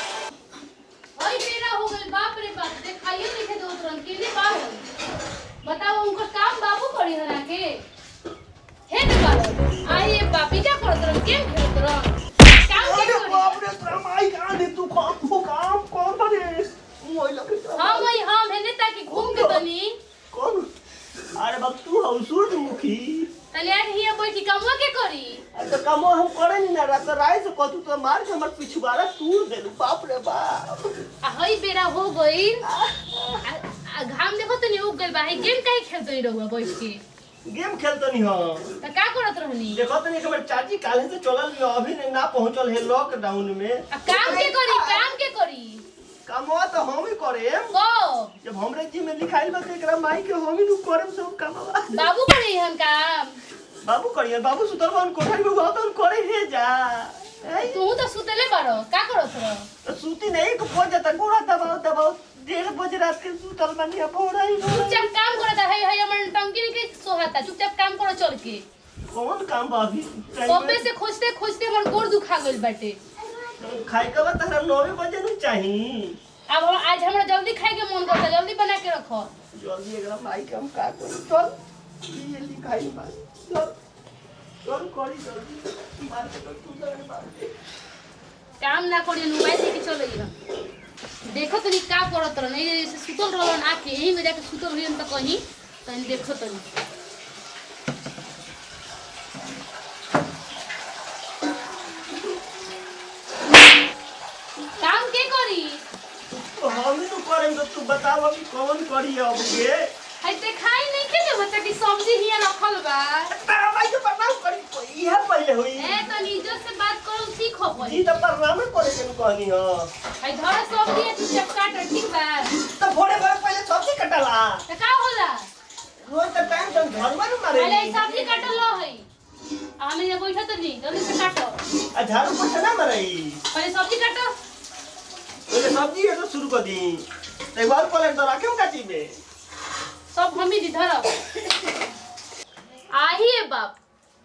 भाई मेरा हो गइल बाप रे बाप देखाइए लिखे दो तुरंत के लिए बाहर बताओ उनका काम बाबू करी हरा के हे के बाहर आइए बापी क्या करत रह के खेलत रह काम के करी बाप रे तोरा माई कहां दे तू काम कौन करे मोई लगे हम है नेता की घूम के तनी कौन अरे बाप तू हौसुर मुखी तले हिया बैठी कामवा के करी तो काम हम करे नहीं ना रात राय से कतू तो मार के हमर पिछुआरा तूर देलू बाप रे बाप आ हई बेरा हो गइल घाम देखो तनी उग गइल बा गेम काहे खेलतनी रहुआ बैठ के गेम खेलतनी हो त का करत रहनी देखो तनी हमर चाची काले से चलल अभी ना पहुंचल है लॉकडाउन में काम के करी कामवा तो हम ही करे को जब हमरे जी में लिखाइल बा त एकरा माई के हम ही नु करम सब कामवा बाबू करे हम काम बाबू करिए बाबू सुतरवन कोठरी में बात करे हे जा तू तो सुतले बारो का करत रह तो सूती नहीं को पहुंच जाता गोड़ा दबाओ 1:30 बजे रात के सुतल बनिया पौड़ाई चुपचाप काम करत है हमर टंकी के सोहाता चुपचाप काम करो चल के कौन काम बा अभी कबे से खोजते हमर गोड़ दुखा गइल बाटे खाए के बाद तहरा 9 बजे नु चाहिए अब आज हमरा जल्दी खाए के मन करता जल्दी बना के रखो जल्दी एकरा माई के हम का करू चल ये लिखाई बा चल करी जल्दी मार के तू जल्दी मार के काम ना करी मोबाइल लेके चल गई देखो तनी का करत रह नहीं से सुतल रहल ना के यही में जाके सुतल होई त कहीं तनी देखो तनी काम के करी तो हम तो करेंगे तो तू बताओ अभी कौन करी अब के है देखाई नहीं के जो बच्चा की सब्जी हिया रखल बा तारा भाई तो बनाओ करी यह पहले हुई ए तनी इज्जत से बात करो सीखो जी पहले तो परनामे करे के कहनी हो है धर सब्जी है चुपचाप काट ठीक बा तो भोरे पहले सब्जी कटला त का होला रोज तो टाइम तो घर में मारे पहले सब्जी काटल लो है हमें ये बैठा तो नहीं जल्दी से काटो आ झाड़ू पोछा ना मारई पहले सब्जी काटो पहले सब्जी है तो शुरू कर दी एक बार पलट दो रखे काटी में सब हम ही धर आइए बाप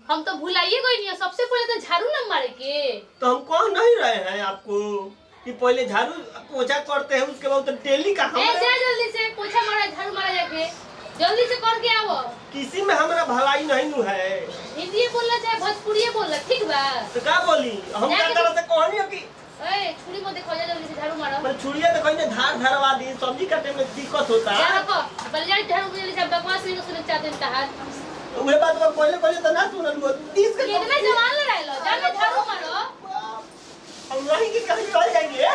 हम तो भुलाइए गई नहीं सबसे पहले तो झाड़ू ना मारे के तो हम कह नहीं रहे हैं आपको कि पहले झाड़ू पोछा करते हैं उसके बाद तो डेली का ए जा जल्दी से पोछा मारा झाड़ू मारा जाके जल्दी से करके आओ किसी में हमारा भलाई नहीं नु है हिंदी बोलना चाहे भोजपुरी बोलना ठीक बा तो क्या बोली हम क्या तरह से कहनी हो कि ए छुरी मत देखो जा जल्दी से झाड़ू मारो मैं छुड़िया तो कहीं धार धरवा दी सब्जी काटने में दिक्कत होता जा है रखो बल जा झाड़ू जल्दी से बकवास नहीं सुनना चाहते हैं तहार वही बात मैं पहले तो ना सुनल वो 30 के कितना जवान लड़ाई लो जाके झाड़ू मारो हम नहीं कि कहीं चल जाएंगे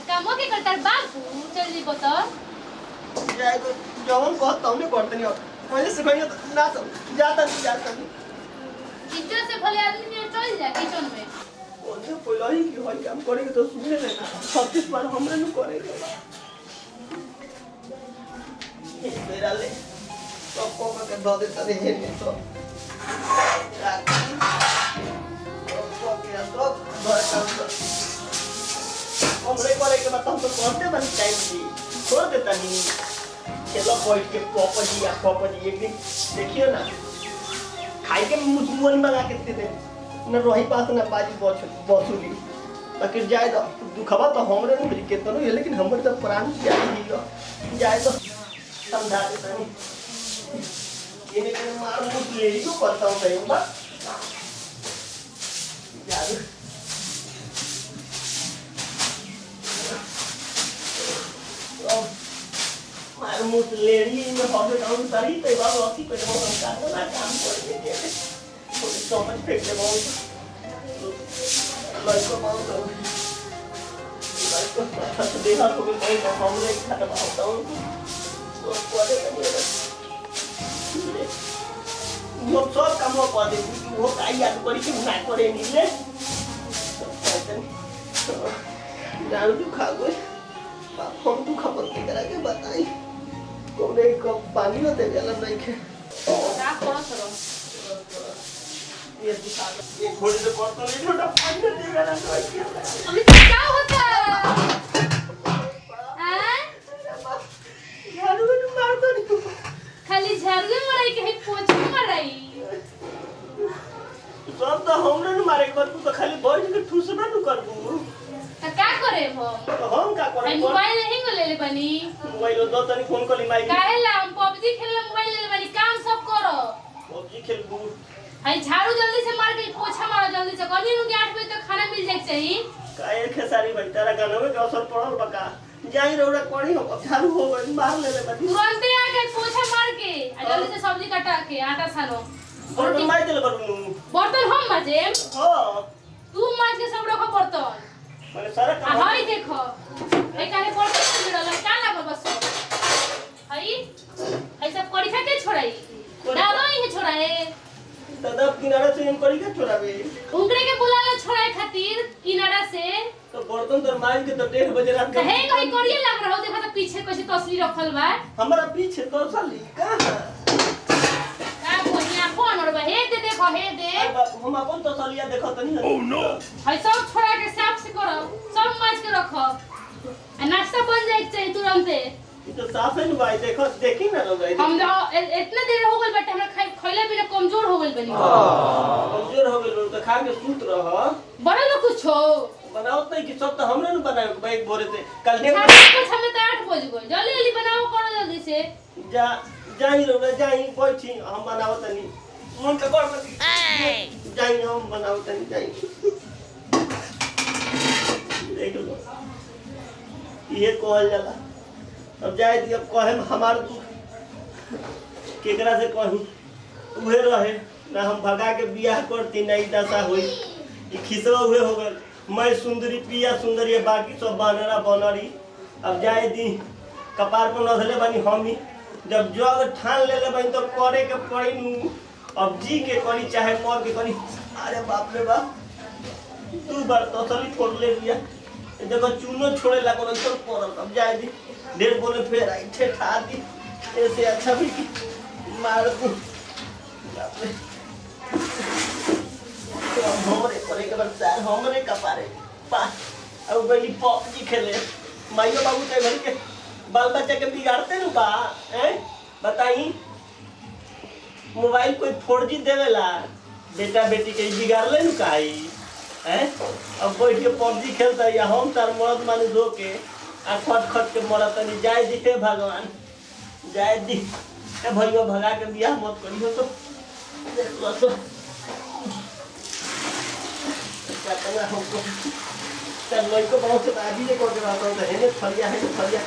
कामों के करता है बाबू चल जी बता जाए तो जवन कहता हूं नहीं करते नहीं पहले से कहीं ना तो जाता नहीं इज्जत से भले आदमी ने चल जा किचन में ओने पहले ही कि होई काम करेंगे तो सुने लेना 36 बार हमरे नु करेंगे मेरा ले तो को के दो देता रे हे तो तो के तो घर काम तो हमरे करे के मतलब तो करते बन टाइम दी छोड़ देता नहीं चलो पॉइंट के पॉपजी एक दिन देखियो ना खाई के मुंह मंगा के दे न रोही पास न बाजी बसुली ताकि जाए तो दुखबा तो हमरे न मिल के तो नहीं लेकिन हमरे तो प्राण जाई ही जाए तो समझा देता नहीं ये ने मार मुझ ले ही को करता हूं नहीं बा यार मार मुझ लेडी में हॉबे डाउन सारी तो बाबू अति पे हम काम करने के थोड़ी समझ फेंक दे बहुत लाइक को बहुत लाइक को अच्छा देखा तो मैं तो हमरे खत्म होता हूं तो कोडे का वो सब काम हो पा दे वो काई याद करी कि ना करे नीले दारू तो खा गए बाप हम तो खबर के करा के बताई कोने कब पानी न दे गला नहीं के का करो सरो ये दिखा ये घोड़े से कौन तो नहीं छोटा पानी न दे गला नहीं के अभी क्या होता है मारतो नहीं खाली झाड़ू माराई के पोछा माराई सब तो हमने न मारे के तू तो खाली बैठ के ठूसना न करबू त का करे हो तो हम का करे मोबाइल नहीं को ले ले बनी मोबाइल दो तनी फोन कर ली माई काहे ला हम पबजी खेलला मोबाइल ले ले बनी काम सब करो पबजी खेलबू हाय झाड़ू जल्दी से मार के पोछा मारो जल्दी से कभी नु 8 बजे तक खाना मिल जाए चाहिए काहे खेसारी भाई तारा गाना में असर पड़ल बका जाई रौड़ा कोड़ी हो झाड़ू हो गई मार ले ले बनी तुरंत आके पोछा मार के जल्दी से सब्जी काटा के आटा सानो बर्तन मार देले बरू बर्तन हम माजे हां तू माज के सब रखो बर्तन माने सारा काम हाय देखो ए काहे बर्तन में गिरल का लागल बस हाय ऐसा कड़ी खा के छोड़ाई डालो ही छोड़ाए दादा किनारा से हम करी के छोड़ावे उनकरे के बुला लो छोड़ाए खातिर किनारा से तो बर्तन तर मार के तो 1:30 बजे रात कहे कहीं करिए लग रहा हो देखा तो पीछे कैसे तसली रखल बा हमरा पीछे तो साली कहां का कोनिया फोन और हे दे देखो हे दे हम अपन तो सालिया देखो तनी ओह नो हाय सब छोड़ा के साफ से करो सब माज के रखो आ नाश्ता बन जाए चाहिए तुरंत तो साफ है न भाई देखो देखी ना लोग हम इतना देर हो गइल बटे हमरा खइले बिना कमजोर हो गइल बनी कमजोर हो गइल तो खा के सूत रह बड़ा लोग कुछ हो बनाओ नहीं कि सब तो हमने न बनाए बैग बोरे से कल दे कुछ हमें तो 8 बज गइल जल्दी जल्दी बनाओ करो जल्दी से जाई रो जाई बैठी हम बनाओ तनी मन के कर मत जाई हम बनाओ तनी जाई देख लो ये कहल जाला अब जाए दी अब कहे हमार केकरा से कहूं उहे रहे ना हम भगा के बियाह करती नहीं दशा होई ई खिसवा उहे हो गए मैं सुंदरी पिया सुंदरी बाकी सब बनरा बनरी अब जाए दी कपार पर नधले बनी हम ही जब जग ठान ले ले बनी तो करे के पड़ी नु अब जी के करी चाहे मर के करी अरे बाप रे बाप तू बार तो सली छोड़ ले लिया देखो चूनो छोड़े ला कोनो तो पड़ल अब जाए दी डेढ़ बोले फिर आई थे ठा दी ऐसे अच्छा भी मार दू हमरे करे के बाद सार हमरे कपारे पा अब बनी पबजी खेले माइयो बाबू के घर के बाल बच्चा के बिगाड़ते न बा हैं बताई मोबाइल कोई 4G देवेला बेटा बेटी के बिगाड़ले न काई हैं अब बैठ के पबजी खेलता या हम तार मर्द माने दो के आ खट खट के मरत नहीं जाए दी हे भगवान जाए दी ए भैया भगा के बियाह मत करियो तो देख लो तो क्या करना हमको तब लड़को बहुत से आदि ने को के बात है ने फलिया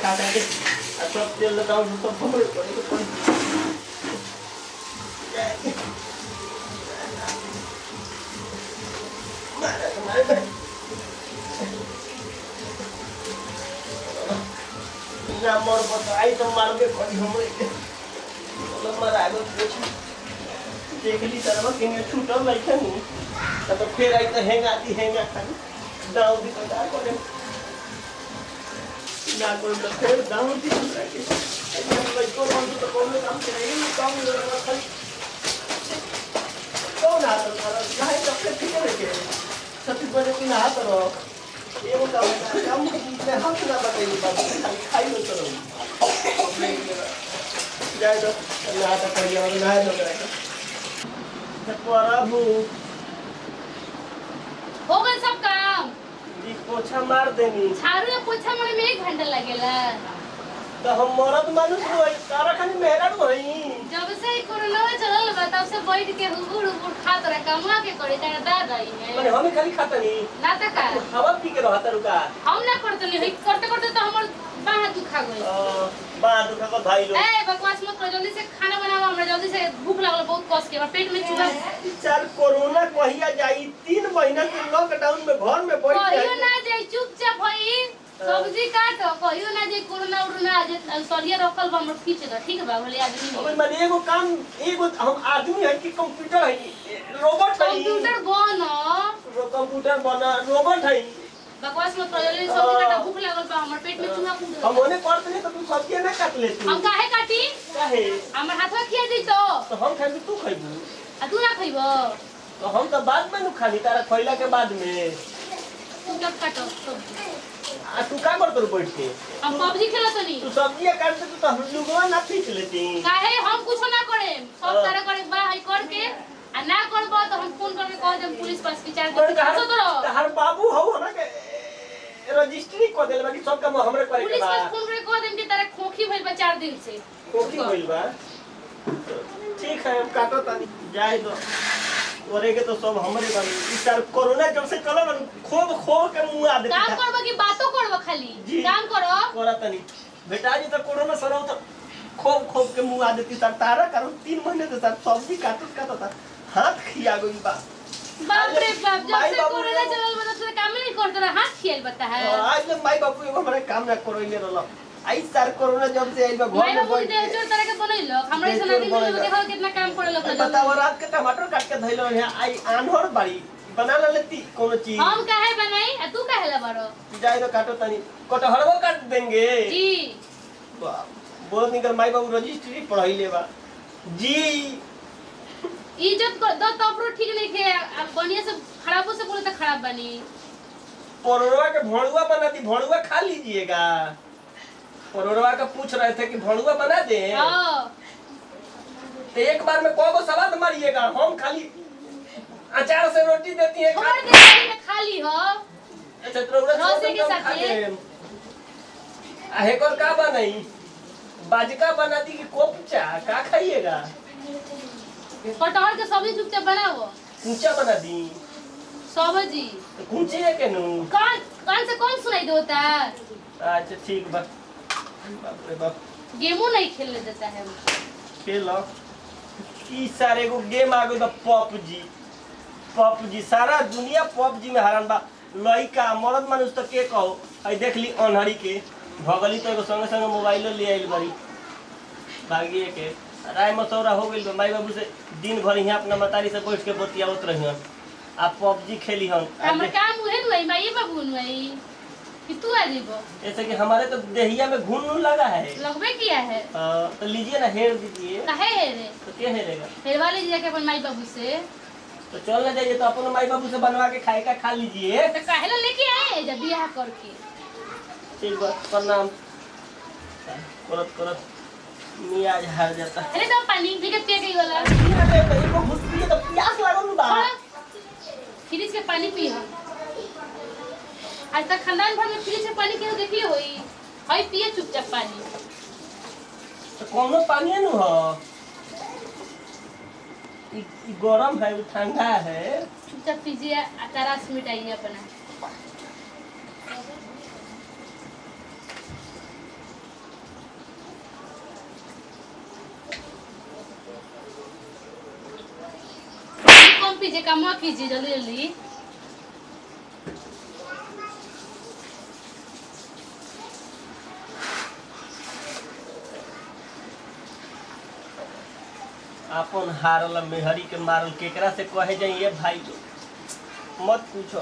काटा के आ सब तेल लगाओ तो हमरे पड़े तो मारे ना मोर पता आई तो मार के कोई हमरे के तो मरा गो कुछ देख ली तरह के ने छूटल लइका नी तो फिर आई तो हेंगा खाली दाऊ दी तो का करे ना कोई तो फिर दाऊ दी तो के एकदम लइको मन तो कोनो काम करे नहीं काम लगा खाली कौन आ तो काहे तो फिर ठीक है के सती बजे की ना तो ये वो काम मैं हम ना बताइए बात खाई लो चलो जाए तो अल्लाह का करिया और ना दो करे तो प्रभु हो गए सब काम जी पोछा मार देनी झाड़ू या पोछा मारे में 1 घंटा लगेला तो हम मरद मानुस होई सारा खाली मेहरान होई जब से कोरोना चलल बा तब से बैठ के हुबुड़ हुबुड़ खात रहा कमा के करे तेरा दादा ही है माने हम खाली खाता नहीं ना त का हवा पी के रहता रुका हम ना करतली है करते करते तो हमर बाह दुखा गई बा दुखा को भाई लोग ए बकवास मत कर जल्दी से खाना बनाओ हमरा जल्दी से भूख लागल बहुत कस के और पेट में चूहा चल कोरोना कहिया जाई 3 महीना के लॉकडाउन में घर में बैठ कहियो ना जाई चुपचाप होई सब्जी काटो कहियो ना जे कोरोना उरोना आज सरिया रखल बा हमर खींच दो ठीक बा भले आदमी अब माने एगो काम एगो हम आदमी है कि कंप्यूटर है रोबोट है कंप्यूटर कंप्यूटर बना रोबोट है बकवास मत कर जल्दी सब्जी काटो भूख लागल बा हमर पेट में चूहा कूद हम ओने करत नहीं तो तू सब्जी ना काट ले तू हम काहे काटी काहे हमर हाथवा खिया दी तो हम खाबी तू खाइबू आ तू ना खइबो तो हम तो बाद में नु खाली तारा खइला के बाद में तू कब काटो सब्जी आ तू का करत बैठ के हम पबजी खेलत नहीं तू सब्जी काट दे तो हम लोगवा ना खींच लेती काहे हम कुछ ना करे सब तरह करे बा है करके आ ना करबो तो हम फोन करके कह देम पुलिस पास की 4 दिन तो तो रहो हर बाबू हो ना के रजिस्ट्री को देले बाकी सब काम हमरे करे के पुलिस बा पास फोन करके कह देम कि तारा खोखी भइल बा 4 दिन से कोकी होइल बा ठीक है हम काटो तानी जाए दो ओरे के तो सब हमरे बानी ई सार कोरोना जब से चलो ना खूब के मुंह आ देती काम करबो कि बातो करबो खाली जी। काम करो कोरा तनी बेटा जी तो कोरोना सरो तो खूब के मुंह आ देती सर तारा करो 3 महीने से सर सब्जी काटता था हाथ खिया गई बा बाप रे बाप जब से कोरोना चलल बा तब से काम नहीं करत रहा हाथ खियाल बता है आज ले माई बापू एगो हमरे काम ना करोइले रहल आई सर कोरोना जब से आइल बा माई घर में बाबू बैठ दे जोर तरह के बनैलो हमरे से नदी में देखो कितना काम करे लोग बताओ रात के टमाटर काट के धइलो यहाँ आई आन्हर बाड़ी बना लेती कोनो चीज हम काहे बनाई आ तू काहे ला बारो जाए तो काटो तनी कटहरवा काट देंगे जी बहुत निकल माई बाबू रजिस्ट्री पढ़ाइले बा जी इज्जत कर दो तबरो ठीक नहीं खे बढ़िया से खराबो से बोले तो खराब बनी परोरवा के भणुआ बना दी भणुआ खा लीजिएगा परोरवा का पूछ रहे थे कि भणुआ बना दे हां तो एक बार में कौन सवाद मारिएगा हम खाली अचार से रोटी देती है छोड़ दे में खाली हो अच्छा तो रोटी के साथ आहे कर का बनाई बाजका बना दी कि कोपचा का खाइएगा कटहल के सब्जी चुपचाप बनाओ कुंचा बना दी सब्जी तो कुंचे है केनु कान से कौन सुनाई देता है अच्छा ठीक बा बाप रे बाप गेमो नहीं खेलने देता है खेलो ई सारे को गेम आ गई बा पबजी सारा दुनिया पबजी में हैरान बा लइका मर्द मानुष तो के कहो आई देख ली अनहरी के भगली तो एगो संगे संगे मोबाइल ले आइल बारी भागिए के राय मसौरा हो गइल बा माई बाबू से दिन भर यहाँ अपना मतारी से बैठ के बतियावत रहियन आ पबजी खेली हन हमर काम उहे नुई माई बाबू नुई कि तू आ जीबो ऐसे कि हमारे तो देहिया में घुन लगा है लगबे किया है तो लीजिए ना हेर दीजिए काहे है रे तो क्या हेरेगा हेरवा लीजिए जाके अपन माई बाबू से तो चल ना जाइए तो अपन माई बाबू से बनवा के खाए का खा लीजिए तो काहे ला लेके आए जब बियाह करके ठीक बा प्रणाम करत करत मियाज हार जाता अरे तो पानी पी के पिए गई वाला एगो घुसपी तो प्यास लागल बा फ्रिज के पानी पी हम आज तक खानदान भर में फ्रिज से पानी केहू देखले होई हई पिए चुपचाप पानी तो कोनो पानी न हो ई गरम है ई ठंडा है चुपचाप पीजिए अचारा से मिटाइए अपना कम पीजिए कम कीजिए जल्दी जल्दी अपन हारल मेहरी के मारल केकरा से कहे जाइए भाई मत पूछो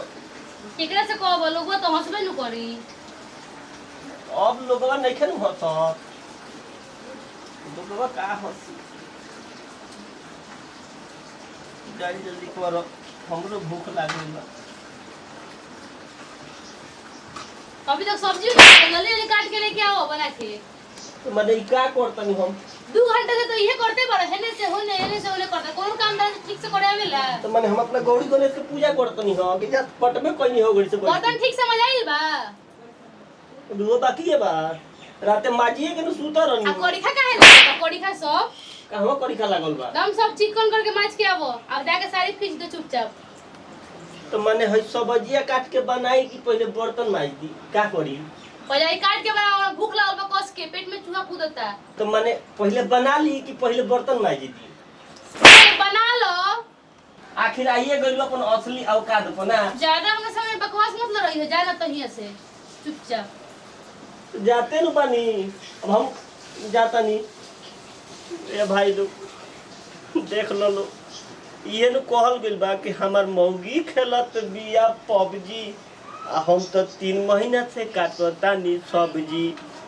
केकरा से कहब लोगवा तो हंसबे न करी अब लोगवा नहीं खेल हंसत लोगवा का हंसी जल्दी जल्दी करो हमरो भूख लागल बा अभी तक सब्जी जल्दी जल्दी काट के लेके आओ बना के तो मने ई का करतनी हम 2 घंटे से तो ये करते बड़े हेने से होने करते कौन काम दान ठीक से करे आवेला तो मने हम अपना गौरी गणेश के पूजा करतनी हो कि जा पट में कोई नहीं हो गई से बर्तन ठीक से मजाइल बा दो बाकी है बा राते माजिए के न सूता रहनी आ कोड़ीखा काहे लगा कोड़ीखा सब कहवा करिका लागल बा दम सब चिकन करके माछ के आवो अब जाके सारी खींच दो चुपचाप तो मने है सब्जिया काट के बनाई कि पहले बर्तन माज दी का करी पहले काट के बनाओ भूख लागल बा कस के पेट में चूहा कूदता तो मने पहले बना ली कि पहले बर्तन माज दी बना लो आखिर आइए गइल अपन असली औकात पर ना ज्यादा हमने समय बकवास मत ल रही है जाना तो हिया से चुपचाप जाते न बानी अब हम जाता नहीं ए भाई लोग देख लो ये न कहल गइल बा कि हमार मौगी खेलत बिया पबजी आ हम तो 3 महीना से काटतानी सब्जी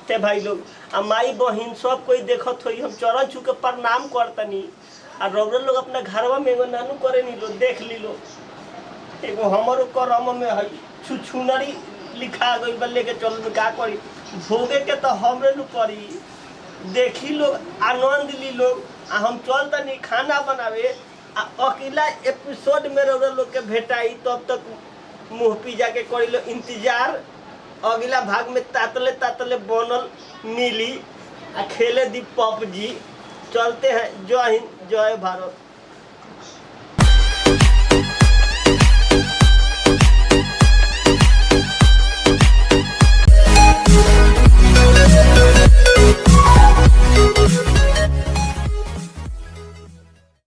ते भाई लोग आ माई बहिन सब कोई देखत होई हम चरण छू के प्रणाम करतनी आ रौरा लोग अपना घरवा में एगो नानू करे नी लो देख ली लो एगो हमरो करम में है छुछुनरी लिखा गई बा लेके चल में का करी भोगे के तो हमरे नु पड़ी देखी लोग आनंद ली लोग आ हम चल तनी खाना बनावे आ अकेला एपिसोड में रह लोग के भेटाई तब तक मुंह पी जाके करी लो इंतजार अगला भाग में तातले तातले बनल मिली आ खेले दी पबजी चलते हैं जय हिंद जय भारत।